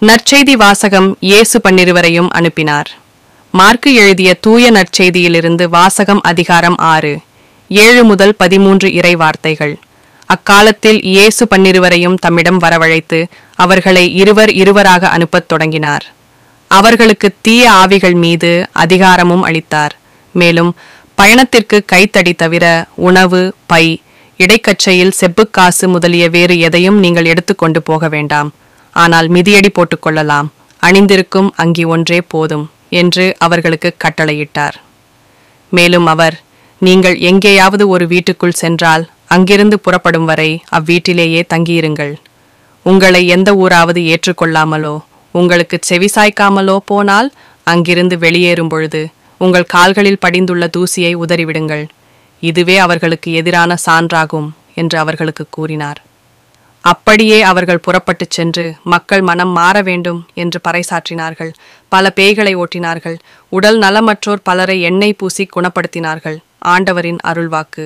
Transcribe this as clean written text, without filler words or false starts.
நற்செய்தி வாசகம். இயேசு 12 அனுப்பினார். மார்க்கு எழுதிய தூய நற்செய்தியிலிருந்து வாசகம். அதிகாரம் 6 7 முதல் 13 இறை வார்த்தைகள். அக்காலத்தில் இயேசு 12 தம்மிடம் வரவழைத்து அவர்களை இருவராக அனுப்பத் தொடங்கினார். அவர்களுக்கு தீய ஆவிகள் மீது அதிகாரமும் அளித்தார். மேலும் பயணத்திற்கு கைத்தடி தவிர உணவு, பை, இடைக்கச்சையில் செப்புக்காசு முதலிய வேறு எதையும் நீங்கள் எடுத்துக்கொண்டு போக வேண்டாம். ஆனால் மிதியடி போட்டுக்கொள்ளலாம். அணிந்திருக்கும் அங்கி ஒன்றே போதும் என்று அவர்களுக்கு கட்டளையிட்டார். மேலும் அவர், நீங்கள் எங்கேயாவது ஒரு வீட்டுக்குள் சென்றால் அங்கிருந்து புறப்படும் வரை அவ்வீட்டிலேயே தங்கியிருங்கள். உங்களை எந்த ஊராவது ஏற்றுக்கொள்ளாமலோ உங்களுக்கு செவிசாய்க்காமலோ போனால் அங்கிருந்து வெளியேறும் பொழுது உங்கள் கால்களில் படிந்துள்ள தூசியை உதறிவிடுங்கள். இதுவே அவர்களுக்கு எதிரான சான்றாகும் என்று அவர்களுக்கு கூறினார். அப்படியே அவர்கள் புறப்பட்டுச் சென்று மக்கள் மனம் மாற வேண்டும் என்று பறைசாற்றினார்கள். பல பேய்களை ஓட்டினார்கள். உடல் நலமற்றோர் பலரை எண்ணெய் பூசி குணப்படுத்தினார்கள். ஆண்டவரின் அருள்வாக்கு.